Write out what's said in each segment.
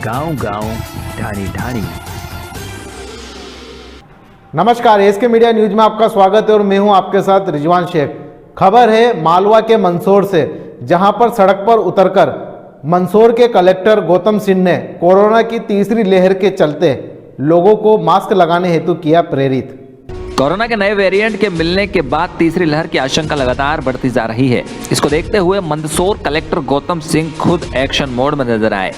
गांव गांव ढाणी ढाणी। नमस्कार, एसके मीडिया न्यूज में आपका स्वागत है और मैं हूं आपके साथ रिजवान शेख। खबर है मालवा के मंदसौर से, जहां पर सड़क पर उतरकर मंदसौर के कलेक्टर गौतम सिंह ने कोरोना की तीसरी लहर के चलते लोगों को मास्क लगाने हेतु किया प्रेरित। कोरोना के नए वेरिएंट के मिलने के बाद तीसरी लहर की आशंका लगातार बढ़ती जा रही है। इसको देखते हुए मंदसौर कलेक्टर गौतम सिंह खुद एक्शन मोड में नजर आए।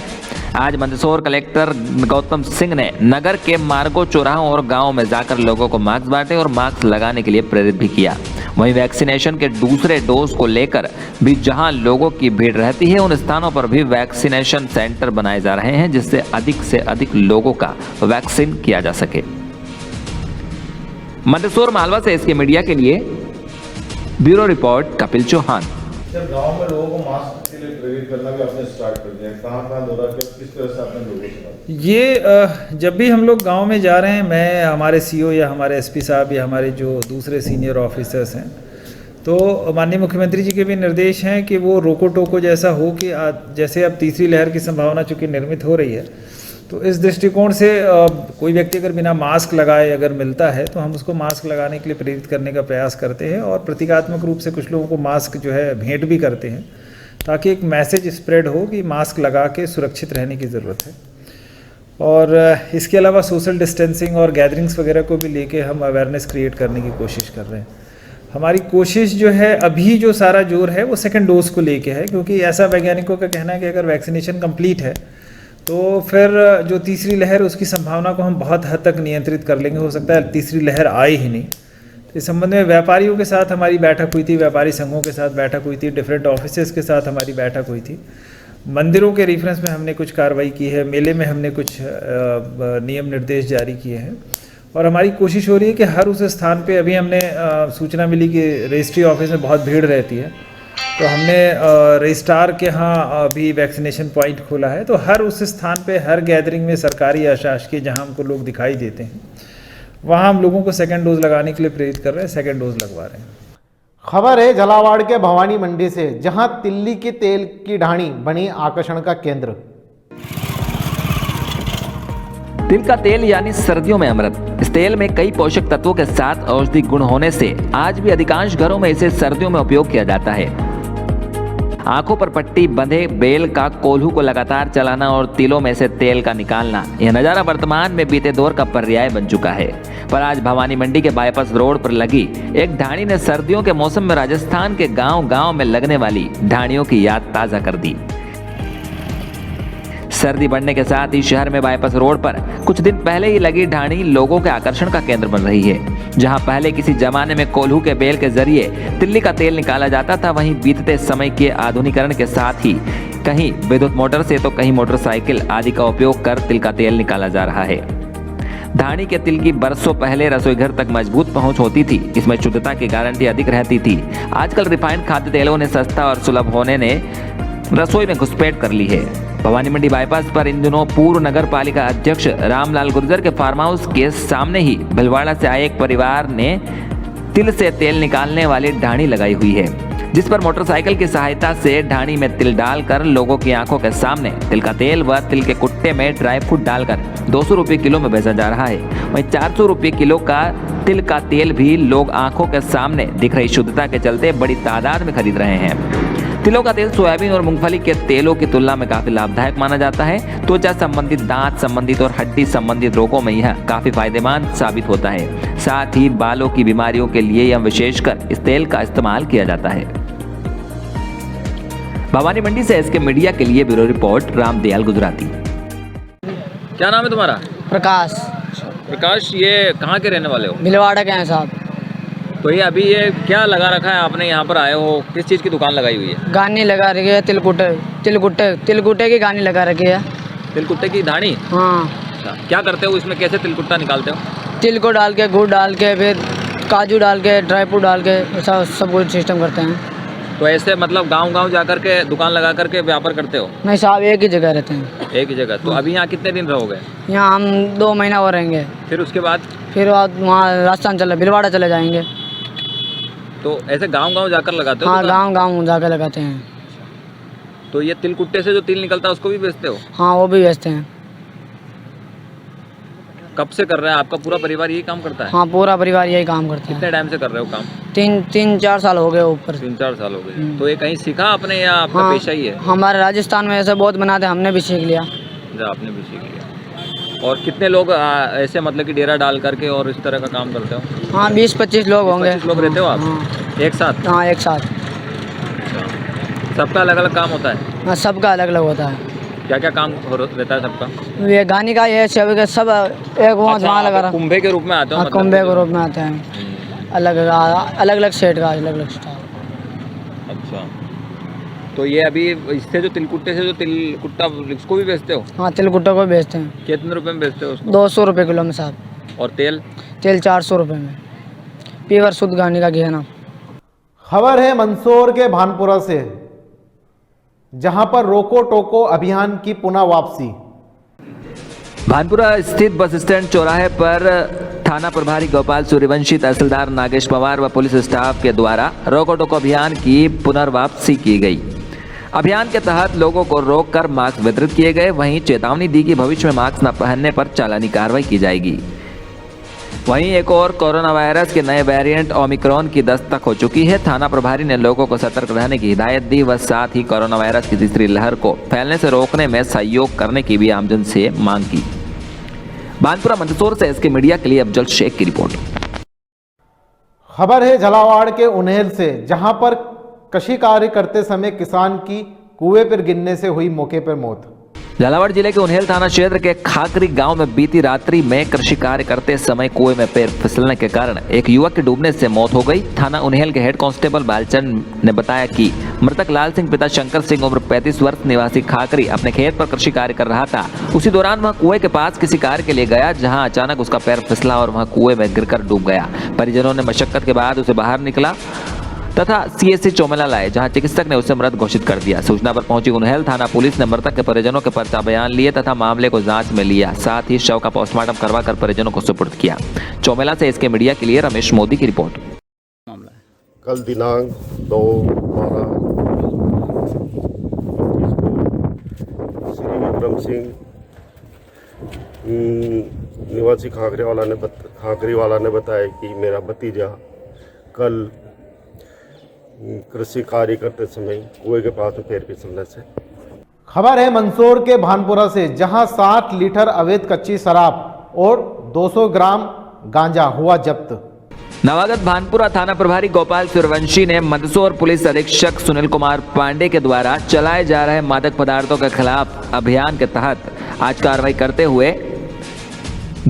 आज मंदसौर कलेक्टर गौतम सिंह ने नगर के मार्गों, चौराहों और गांवों में जाकर लोगों को मास्क बांटे और मास्क लगाने के लिए प्रेरित भी किया। वहीं वैक्सीनेशन के दूसरे डोज को लेकर भी जहां लोगों की भीड़ रहती है, उन स्थानों पर भी वैक्सीनेशन सेंटर बनाए जा रहे हैं, जिससे अधिक से अधिक लोगों का वैक्सीन किया जा सके। मंदसौर मालवा से इसके मीडिया के लिए bureau report Kapil Chauhan. Sir, गांव में लोगों को मास्क के लिए प्रेरित करना भी आपने स्टार्ट कर दिया, कहाँ दौरा किया, किस तरह से आपने लोगों से बात? ये जब भी हम लोग गांव में जा रहे हैं, मैं, हमारे सीओ या हमारे एसपी साहब या हमारे जो दूसरे सीनियर ऑफिसर्स हैं, तो माननीय मुख्यमंत्री जी के भी निर्देश हैं कि वो रोको टोको जैसा हो कि जैसे अब तीसरी लहर की संभावना चूँकि निर्मित हो रही है, तो इस दृष्टिकोण से कोई व्यक्ति अगर बिना मास्क लगाए अगर मिलता है तो हम उसको मास्क लगाने के लिए प्रेरित करने का प्रयास करते हैं और प्रतीकात्मक रूप से कुछ लोगों को मास्क जो है भेंट भी करते हैं, ताकि एक मैसेज स्प्रेड हो कि मास्क लगा के सुरक्षित रहने की ज़रूरत है। और इसके अलावा सोशल डिस्टेंसिंग और गैदरिंग्स वगैरह को भी लेके हम अवेयरनेस क्रिएट करने की कोशिश कर रहे हैं। हमारी कोशिश जो है, अभी जो सारा जोर है वो सेकेंड डोज को लेके है, क्योंकि ऐसा वैज्ञानिकों का कहना है कि अगर वैक्सीनेशन कंप्लीट है तो फिर जो तीसरी लहर, उसकी संभावना को हम बहुत हद तक नियंत्रित कर लेंगे। हो सकता है तीसरी लहर आए ही नहीं। तो इस संबंध में व्यापारियों के साथ हमारी बैठक हुई थी, व्यापारी संघों के साथ बैठक हुई थी, डिफरेंट ऑफिसेज के साथ हमारी बैठक हुई थी। मंदिरों के रेफरेंस में हमने कुछ कार्रवाई की है, मेले में हमने कुछ नियम निर्देश जारी किए हैं और हमारी कोशिश हो रही है कि हर उस स्थान पे, अभी हमने सूचना मिली कि रजिस्ट्री ऑफिस में बहुत भीड़ रहती है, तो हमने रजिस्ट्रार के यहाँ अभी वैक्सीनेशन पॉइंट खोला है। तो हर उस स्थान पे, हर गैदरिंग में, सरकारी या शासकीय, जहाँ हमको लोग दिखाई देते हैं, वहाँ हम लोगों को सेकेंड डोज लगाने के लिए प्रेरित कर रहे हैं, सेकेंड डोज लगवा रहे हैं। खबर है झालावाड़ के भवानी मंडी से, जहां तिल्ली के तेल की ढाणी बनी आकर्षण का केंद्र। तिल का तेल यानी सर्दियों में अमृत। इस तेल में कई पोषक तत्वों के साथ औषधि गुण होने से आज भी अधिकांश घरों में इसे सर्दियों में उपयोग किया जाता है। आंखों पर पट्टी बंधे बेल का कोल्हू को लगातार चलाना और तिलों में से तेल का निकालना, यह नजारा वर्तमान में बीते दौर का पर्याय बन चुका है। पर आज भवानी मंडी के बाईपास रोड पर लगी एक ढाणी ने सर्दियों के मौसम में राजस्थान के गांव-गांव में लगने वाली ढाणियों की याद ताजा कर दी। सर्दी बढ़ने के साथ ही शहर में बाईपास रोड पर कुछ दिन पहले ही लगी ढाणी लोगों के आकर्षण का केंद्र बन रही है। जहां पहले किसी जमाने में कोल्हू के बेल के जरिए तिल्ली का तेल निकाला जाता था, वहीं बीतते समय के आधुनिकीकरण के साथ ही कहीं विद्युत मोटर से तो कहीं मोटरसाइकिल आदि का उपयोग कर तिल का तेल निकाला जा रहा है। ढाणी के तिल की बरसों पहले रसोई घर तक मजबूत पहुंच होती थी। इसमें शुद्धता की गारंटी अधिक रहती थी। आजकल रिफाइंड खाद्य तेलों ने सस्ता और सुलभ होने ने रसोई में घुसपैठ कर ली है। भवानी मंडी बाईपास पर इन दिनों पूर्व नगर पालिका अध्यक्ष रामलाल गुर्जर के फार्म हाउस के सामने ही भिलवाड़ा से आए एक परिवार ने तिल से तेल निकालने वाली ढाणी लगाई हुई है, जिस पर मोटरसाइकिल की सहायता से ढाणी में तिल डालकर लोगों की आंखों के सामने तिल का तेल व तिल के कुट्टे में ड्राई फ्रूट डालकर 200 रुपये किलो में बेचा जा रहा है। वहीं 400 रुपये किलो का तिल का तेल भी लोग आंखों के सामने दिख रही शुद्धता के चलते बड़ी तादाद में खरीद रहे हैं। तिलों का तेल सोयाबीन और मूंगफली के तेलों की तुलना में काफी लाभदायक माना जाता है। त्वचा संबंधित, दांत संबंधित और हड्डी संबंधित रोगों में यह काफी फायदेमंद साबित होता है। साथ ही बालों की बीमारियों के लिए यह विशेषकर इस तेल का इस्तेमाल किया जाता है। भवानी मंडी से इसके मीडिया के लिए ब्यूरो रिपोर्ट रामदयाल गुजराती। क्या नाम है तुम्हारा? प्रकाश। प्रकाश, ये कहाँ के रहने वाले हो? भिलवाड़ा के हैं साहब। तो ये अभी ये क्या लगा रखा है आपने? यहाँ पर आए हो, किस चीज़ की दुकान लगाई हुई है? गानी लगा रखी है, तिलकुट्टे की गानी लगा रखी है। तिलकुट्टे की ढाणी? हाँ। क्या करते हो इसमें, कैसे तिलकुट्टा निकालते हो? तिल को डाल के, गुड़ डाल के, फिर काजू डाल के, ड्राई फ्रूट डाल के, ऐसा सब कुछ सिस्टम करते हैं। तो ऐसे मतलब गांव-गांव जाकर के दुकान लगा करके व्यापार करते हो? नहीं साहब, एक ही जगह रहते हैं। एक ही जगह। तो अभी यहाँ कितने दिन रहोगे? यहाँ हम 2 महीना और रहेंगे। फिर उसके बाद? फिर वहाँ राजस्थान भिलवाड़ा चले जाएंगे। तो ऐसे गांव-गांव जाकर लगाते हो? हाँ, गांव-गांव जाकर लगाते हैं। तो ये तिलकुट्टे से जो तिल निकलता है उसको भी बेचते हो? हाँ, वो भी बेचते हैं। कब से कर रहे हैं? आपका पूरा परिवार यही काम करता है? हाँ, पूरा परिवार यही काम करता है। कितने टाइम से कर रहे हो काम? 3-4 साल हो गए ऊपर। 3-4 साल हो गए। तो ये कहीं सीखा आपने या आपका हाँ, पेशा ही है? हमारे राजस्थान में ऐसे बहुत बनाते, हमने भी सीख लिया। आपने भी सीख लिया। और कितने लोग ऐसे मतलब कि डेरा डाल करके और इस तरह का काम करते हो? हाँ, 20-25 लोग होंगे। 25 लोग रहते हो आप? हाँ। एक साथ? हाँ, एक साथ। सबका अलग अलग काम होता है? हाँ, सबका अलग अलग होता है। क्या क्या काम रहता है सबका? ये गानी का ये सब एक वहाँ अच्छा, धुआं लगा आप रहा। कुंभे के रूप में आते हो? हाँ, मतलब कुंभे के रूप में आते हैं। अलग अलग सेट का अलग अलग स्टाइल। अच्छा, तो ये अभी इससे जो तिलकुट्टे से जो तिलकुट्टा इसको भी बेचते हो? हाँ, तिलकुट्टे को बेचते हैं। कितने रुपए में बेचते हो उसको? 200 रुपये किलो में साहब। और तेल? तेल 400 रुपये में। प्योर शुद्ध गानी का घी है ना। खबर है मंदसौर के भानपुरा से, जहां पर रोको टोको अभियान की पुनः वापसी। भानपुरा स्थित बस स्टैंड चौराहे पर थाना प्रभारी गोपाल सूर्यवंशी, तहसीलदार नागेश पवार व पुलिस स्टाफ के द्वारा रोको टोको अभियान की पुनर्वापसी की गई। अभियान के तहत लोगों को रोककर मास्क वितरित किए गए। वहीं चेतावनी दी कि भविष्य में मास्क न पहनने पर चालानी कार्रवाई की जाएगी। वहीं एक और कोरोना वायरस के नए वेरिएंट ओमिक्रॉन की दस्तक हो चुकी है। थाना प्रभारी ने लोगों को सतर्क रहने की हिदायत दी व साथ ही कोरोना वायरस की तीसरी लहर को फैलने से रोकने में सहयोग करने की भी आमजन से मांग की। भानपुरा मंदसौर से एसके मीडिया के लिए अफजल शेख की रिपोर्ट। खबर है झालावाड़ के उन्हेल से, जहां पर कृषि कार्य करते समय किसान की कुएं पर गिरने से हुई मौके पर मौत। झालावाड़ जिले के उन्हेल थाना क्षेत्र के खाकरी गांव में बीती रात्रि में कृषि कार्य करते समय कुएं में पैर फिसलने के कारण एक युवक की डूबने से मौत हो गई। थाना उन्हेल के हेड कांस्टेबल बालचंद ने बताया कि मृतक लाल सिंह पिता शंकर सिंह उम्र 35 वर्ष निवासी खाकरी अपने खेत पर कृषि कार्य कर रहा था। उसी दौरान वह कुएं के पास किसी कार्य के लिए गया, जहाँ अचानक उसका पैर फिसला और वह कुएं में गिरकर डूब गया। परिजनों ने मशक्कत के बाद उसे बाहर निकला तथा सीएससी चौमेला लाए, जहां चिकित्सक ने उसे मृत घोषित कर दिया। सूचना पर पहुंची उन्हेल थाना पुलिस ने मृतक के परिजनों के पर्चा बयान लिए तथा मामले को जांच में लिया। साथ ही शव का पोस्टमार्टम करवाकर परिजनों को सुपुर्द किया। चौमेला से इसके मीडिया के लिए रमेश मोदी की रिपोर्ट। कल दिनांक 2/12 श्री विक्रम सिंह निवासी खाकरी वाला ने बताया कि मेरा भतीजा कल कृषि कार्य करते समय कुएं के पास में पैर फिसलने से। खबर है मंदसौर के भानपुरा से, जहां 60 लीटर अवैध कच्ची शराब और 200 ग्राम गांजा हुआ जब्त। नवागत भानपुरा थाना प्रभारी गोपाल सूर्यवंशी ने मंदसौर पुलिस अधीक्षक सुनील कुमार पांडे के द्वारा चलाए जा रहे मादक पदार्थों के खिलाफ अभियान के तहत आज कार्रवाई करते हुए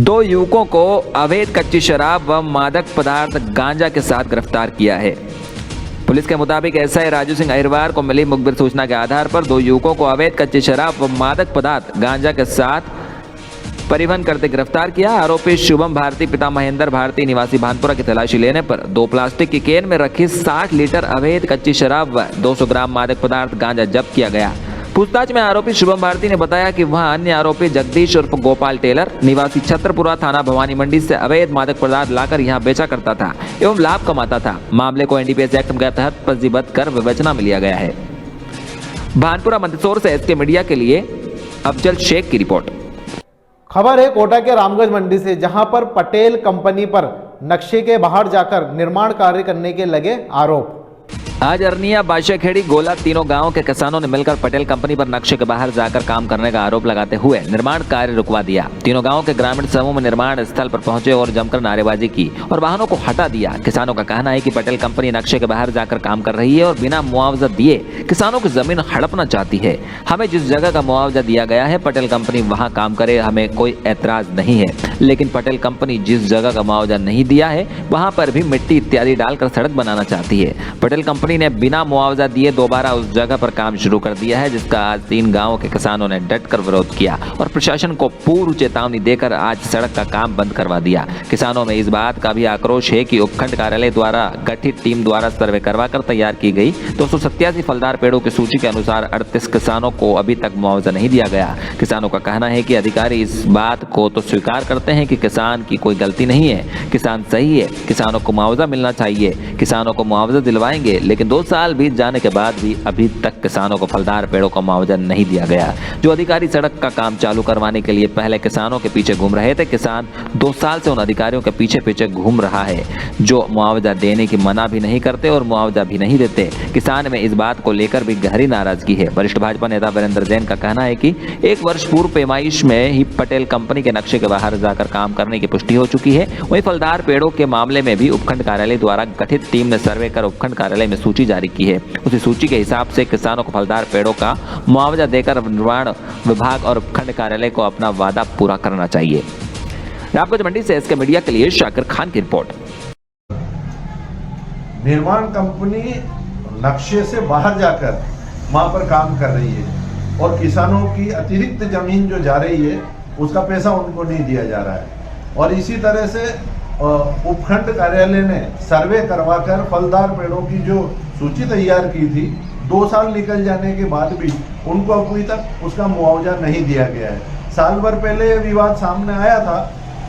2 युवकों को अवैध कच्ची शराब व मादक पदार्थ गांजा के साथ गिरफ्तार किया है। पुलिस के मुताबिक एसआई राजू सिंह अहिरवार को मिली मुखबिर सूचना के आधार पर 2 युवकों को अवैध कच्ची शराब व मादक पदार्थ गांजा के साथ परिवहन करते गिरफ्तार किया। आरोपी शुभम भारती पिता महेंद्र भारती निवासी भानपुरा की तलाशी लेने पर 2 प्लास्टिक की केन में रखी 60 लीटर अवैध कच्ची शराब व 200 ग्राम मादक पदार्थ गांजा जब्त किया गया। पूछताछ में आरोपी शुभम भारती ने बताया कि वह अन्य आरोपी जगदीश उर्फ गोपाल टेलर निवासी छत्रपुरा थाना भवानी मंडी से अवैध मादक पदार्थ लाकर यहां बेचा करता था एवं लाभ कमाता था। मामले को एनडीपीएस एक्ट के तहत पंजीबद्ध कर विवेचना में लिया गया है। भानपुरा मंदसौर से एसके मीडिया के लिए अफजल शेख की रिपोर्ट। खबर है कोटा के रामगंज मंडी से, जहां पर पटेल कंपनी पर नक्शे के बाहर जाकर निर्माण कार्य करने के लगे आरोप। आज अरनिया, बादशाहखेड़ी, गोला तीनों गांव के किसानों ने मिलकर पटेल कंपनी पर नक्शे के बाहर जाकर काम करने का आरोप लगाते हुए निर्माण कार्य रुकवा दिया। तीनों गांव के ग्रामीण समूह में निर्माण स्थल पर पहुंचे और जमकर नारेबाजी की और वाहनों को हटा दिया। किसानों का कहना है कि पटेल कंपनी नक्शे के बाहर जाकर काम कर रही है और बिना मुआवजा दिए किसानों की जमीन हड़पना चाहती है। हमें जिस जगह का मुआवजा दिया गया है पटेल कंपनी वहां काम करे, हमें कोई ऐतराज नहीं है, लेकिन पटेल कंपनी जिस जगह का मुआवजा नहीं दिया है वहां पर भी मिट्टी इत्यादि डालकर सड़क बनाना चाहती है। पटेल कंपनी ने बिना मुआवजा दिए दोबारा उस जगह पर काम शुरू कर दिया है, जिसका आज 3 गांवों के किसानों ने डटकर विरोध किया और प्रशासन को पूर्व चेतावनी देकर आज सड़क का काम बंद करवा दिया। किसानों में इस बात का भी आक्रोश है कि उपखंड कार्यालय द्वारा गठित टीम द्वारा सर्वे करवाकर तैयार की गई 287 फलदार पेड़ों की सूची के अनुसार 38 किसानों को अभी तक मुआवजा नहीं दिया गया। किसानों का कहना है कि अधिकारी इस बात को तो स्वीकार करते हैं कि किसान की कोई गलती नहीं है, किसान सही है, किसानों को मुआवजा मिलना चाहिए, किसानों को मुआवजा दिलवाएंगे, लेकिन 2 साल बीत जाने के बाद भी अभी तक किसानों को फलदार पेड़ों का मुआवजा नहीं दिया गया। जो अधिकारी सड़क का काम चालू करवाने के लिए पहले किसानों के पीछे घूम रहे थे, किसान 2 साल से उन अधिकारियों के पीछे पीछे घूम रहा है जो मुआवजा देने की मना भी नहीं करते और मुआवजा भी नहीं देते। किसान में इस बात को लेकर भी गहरी नाराजगी है। वरिष्ठ भाजपा नेता वीरेंद्र जैन का कहना है कि 1 वर्ष पूर्व पैमाइश में ही पटेल कंपनी के नक्शे के बाहर जाकर काम करने की पुष्टि हो चुकी है। वहीं फलदार पेड़ों के मामले में भी उपखंड कार्यालय द्वारा गठित टीम ने सर्वे कर उपखंड कार्यालय में सूची जारी की है। उसी सूची के हिसाब से किसानों को फलदार पेड़ों का मुआवजा देकर निर्माण विभाग और उपखंड कार्यालय को अपना वादा पूरा करना चाहिए। रामगंज मंडी से एसके मीडिया के लिए शाकिर खान की रिपोर्ट। निर्माण कंपनी नक्शे से बाहर जाकर वहां पर काम कर रही है और किसानों की अतिरिक्त जमीन जो जा रही है उसका पैसा उनको नहीं दिया जा रहा है। और इसी तरह से उपखंड कार्यालय ने सर्वे करवाकर फलदार पेड़ों की जो सूची तैयार की थी, 2 साल निकल जाने के बाद भी उनको अभी तक उसका मुआवजा नहीं दिया गया है। साल भर पहले ये विवाद सामने आया था,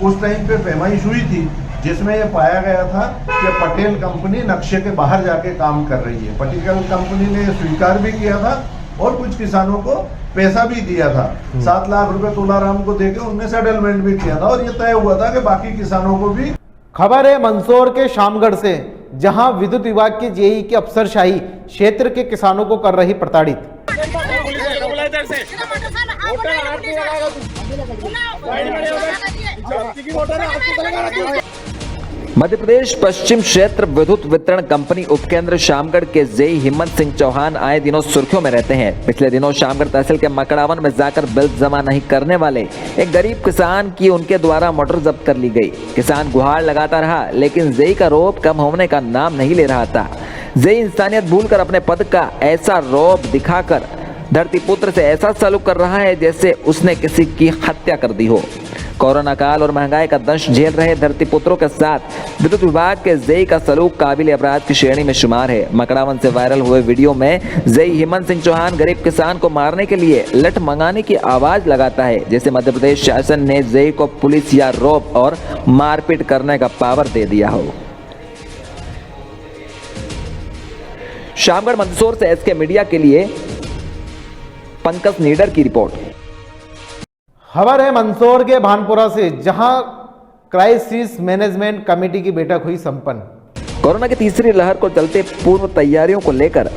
उस टाइम पे पैमाइश हुई थी जिसमें यह पाया गया था कि पटेल कंपनी नक्शे के बाहर जाके काम कर रही है। पटेल कंपनी ने स्वीकार भी किया था और कुछ किसानों को पैसा भी दिया था। 7 लाख रुपए तुलाराम को देके उनने सेटलमेंट भी किया था और ये तय हुआ था कि बाकी किसानों को भी। खबर है मंदसौर के शामगढ़ से, जहां विद्युत विभाग के जेई की अफसरशाही क्षेत्र के किसानों को कर रही प्रताड़ित। मध्य प्रदेश पश्चिम क्षेत्र विद्युत वितरण कंपनी उपकेंद्र शामगढ़ के जेई हिम्मत सिंह चौहान आए दिनों सुर्खियों में रहते हैं। पिछले दिनों शामगढ़ तहसील के मकड़ावन में जाकर बिल जमा नहीं करने वाले एक गरीब किसान की उनके द्वारा मोटर जब्त कर ली गई। किसान गुहार लगाता रहा लेकिन जेई का रौब कम होने का नाम नहीं ले रहा था। जेई इंसानियत भूलकर अपने पद का ऐसा रौब दिखाकर धरती पुत्र से ऐसा सलूक कर रहा है जैसे उसने किसी की हत्या कर दी हो। कोरोना काल और महंगाई का दंश झेल रहे धरती पुत्रों के साथ विद्युत विभाग के जेई का सलूक काबिल अपराध की श्रेणी में शुमार है। मकड़ावन से वायरल हुए वीडियो में जेई हिम्मत सिंह चौहान गरीब किसान को मारने के लिए लठ मंगाने की आवाज लगाता है, जैसे मध्य प्रदेश शासन ने जेई को पुलिस या रौब और मारपीट करने का पावर दे दिया हो। शामगढ़ मंदसौर से एसके मीडिया के लिए पंकज नीडर की रिपोर्ट। खबर है मंदसौर के भानपुरा से, जहां क्राइसिस मैनेजमेंट कमेटी की बैठक हुई संपन्न। कोरोना की तीसरी लहर को चलते पूर्व तैयारियों को लेकर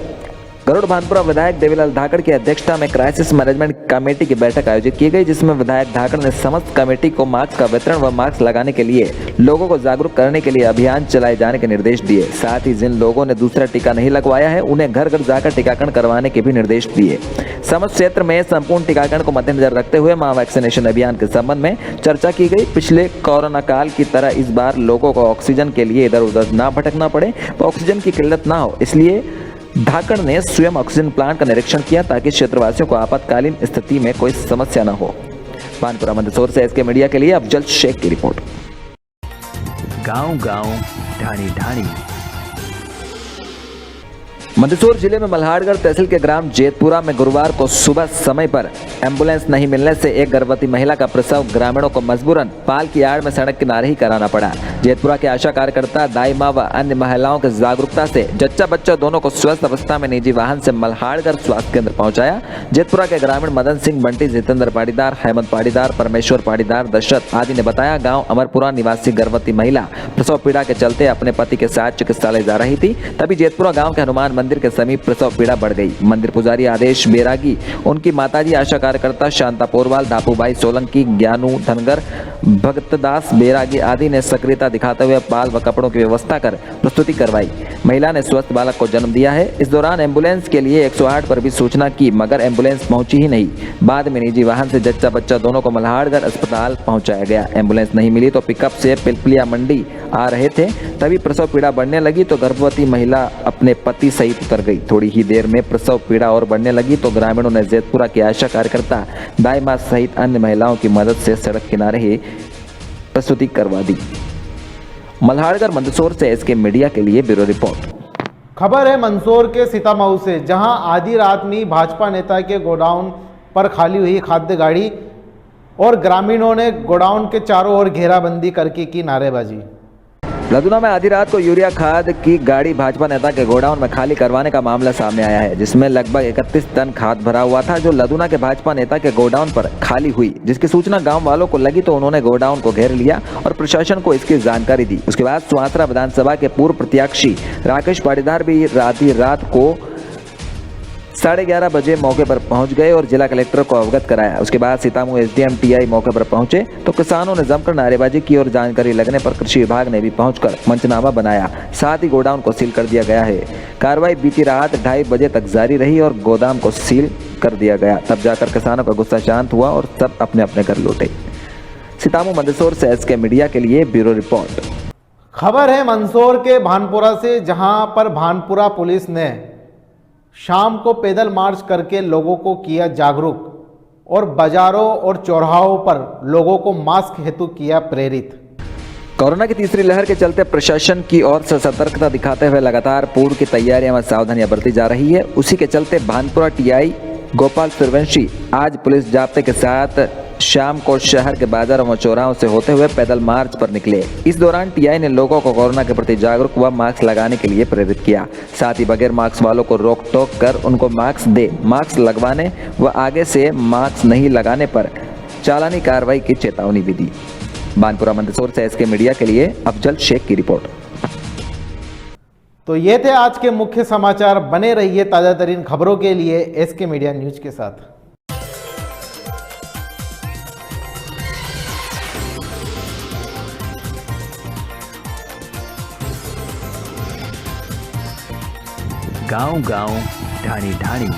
गरुड़ भानपुरा विधायक देवीलाल धाकड़ की अध्यक्षता में क्राइसिस मैनेजमेंट कमेटी की बैठक आयोजित की गई, जिसमें विधायक धाकड़ ने समस्त कमेटी को मास्क का वितरण व मास्क लगाने के लिए लोगों को जागरूक करने के लिए अभियान चलाए जाने के निर्देश दिए। साथ ही जिन लोगों ने दूसरा टीका नहीं लगवाया है उन्हें घर घर जाकर टीकाकरण करवाने के भी निर्देश दिए। समस्त क्षेत्र में संपूर्ण टीकाकरण को मद्देनजर रखते हुए महा वैक्सीनेशन अभियान के संबंध में चर्चा की गई। पिछले कोरोना काल की तरह इस बार लोगों को ऑक्सीजन के लिए इधर उधर ना भटकना पड़े व ऑक्सीजन की किल्लत ना हो, इसलिए धाकड़ ने स्वयं ऑक्सीजन प्लांट का निरीक्षण किया ताकि क्षेत्रवासियों को आपातकालीन स्थिति में कोई समस्या न हो। भानपुरा मंदसौर से एसके मीडिया के लिए अफजल शेख की रिपोर्ट। गांव-गांव, ढाणी-ढाणी। मंदसौर जिले में मल्हारगढ़ तहसील के ग्राम जेतपुरा में गुरुवार को सुबह समय पर एम्बुलेंस नहीं मिलने से एक गर्भवती महिला का प्रसव ग्रामीणों को मजबूरन पाल की आड़ में सड़क किनारे ही कराना पड़ा। जेतपुरा के आशा कार्यकर्ता, दाई मां व अन्य महिलाओं के जागरूकता से जच्चा बच्चा दोनों को स्वस्थ अवस्था में निजी वाहन से मल्हारगढ़ स्वास्थ्य केंद्र पहुंचाया। जेतपुरा के ग्रामीण मदन सिंह बंटी, जितेंद्र पाटीदार, हेमंत पाटीदार, परमेश्वर पाटीदार, दशरथ आदि ने बताया, गाँव अमरपुरा निवासी गर्भवती महिला प्रसव पीड़ा के चलते अपने पति के साथ चिकित्सालय जा रही थी, तभी जेतपुरा गाँव के हनुमान मंदिर के समीप प्रसव पीड़ा बढ़ गई। मंदिर पुजारी आदेश बेरागी, उनकी माताजी आशा कार्यकर्ता शांता पोरवाल, धापूबाई सोलंकी, ज्ञानू धनगर, भगतदास बेरागी आदि ने सक्रियता दिखाते हुए पाल व कपड़ों की व्यवस्था कर प्रस्तुति करवाई। महिला ने स्वस्थ बालक को जन्म दिया है। इस दौरान एम्बुलेंस के लिए 108 पर भी सूचना की, मगर एम्बुलेंस पहुंची ही नहीं। बाद में निजी वाहन से जच्चा बच्चा दोनों को मल्हारगढ़ अस्पताल पहुंचाया गया। एम्बुलेंस नहीं मिली तो पिकअप से पिलपिलिया मंडी आ रहे थे, तभी प्रसव पीड़ा बढ़ने लगी तो गर्भवती महिला अपने पति सहित उतर गई। थोड़ी ही देर में प्रसव पीड़ा और बढ़ने लगी तो ग्रामीणों ने जेतपुरा की आशा कार्यकर्ता, दाई मां सहित अन्य महिलाओं की मदद से सड़क किनारे ही प्रस्तुति करवा दी। मल्हारगढ़ मंदसौर से एसके मीडिया के लिए ब्यूरो रिपोर्ट। खबर है मंदसौर के सीतामऊ से, जहां आधी रात में भाजपा नेता के गोडाउन पर खाली हुई खाद्य गाड़ी और ग्रामीणों ने गोडाउन के चारों ओर घेराबंदी करके की नारेबाजी। लदुना में आधी रात को यूरिया खाद की गाड़ी भाजपा नेता के गोडाउन में खाली करवाने का मामला सामने आया है, जिसमें लगभग 31 टन खाद भरा हुआ था, जो लदुना के भाजपा नेता के गोडाउन पर खाली हुई। जिसकी सूचना गांव वालों को लगी तो उन्होंने गोडाउन को घेर लिया और प्रशासन को इसकी जानकारी दी। उसके बाद सुवासरा विधानसभा के पूर्व प्रत्याशी राकेश पाटीदार भी आधी रात को 11:30 बजे मौके पर पहुंच गए और जिला कलेक्टर को अवगत कराया। उसके बाद सीतामऊ एसडीएम टीआई मौके पर पहुंचे तो किसानों ने जमकर नारेबाजी की और जानकारी लगने पर कृषि विभाग ने भी पहुंचकर पंचनामा बनाया। साथ ही गोडाउन को सील कर दिया गया है। कार्रवाई बीती रात 2:30 बजे तक जारी रही और गोदाम को सील कर दिया गया। तब जाकर किसानों का गुस्सा शांत हुआ और सब अपने अपने घर लौटे। सीतामऊ मंदसौर से एसके मीडिया के लिए ब्यूरो रिपोर्ट। खबर है मंदसौर के भानपुरा से, जहां पर भानपुरा पुलिस ने शाम को पैदल मार्च करके लोगों को किया जागरूक और बाजारों और चौराहों पर लोगों को मास्क हेतु किया प्रेरित। कोरोना की तीसरी लहर के चलते प्रशासन की ओर से सतर्कता दिखाते हुए लगातार पूर्व की तैयारियां व सावधानियां बरती जा रही है। उसी के चलते भानपुरा टीआई गोपाल सूर्यवंशी आज पुलिस जाब्ते के साथ शाम को शहर के बाजारों व चौराहों से होते हुए पैदल मार्च पर निकले। इस दौरान टीआई ने लोगों को कोरोना के प्रति जागरूक व मास्क लगाने के लिए प्रेरित किया। साथ ही बगैर मास्क वालों को रोक टोक कर उनको मास्क लगवाने व आगे से मास्क नहीं लगाने पर चालानी कार्रवाई की चेतावनी भी दी। भानपुरा मंदसौर से एसके मीडिया के लिए अफजल शेख की रिपोर्ट। तो ये थे आज के मुख्य समाचार। बने रहिए ताजा तरीन खबरों के लिए एसके मीडिया न्यूज के साथ। गांव गांव ढाणी ढाणी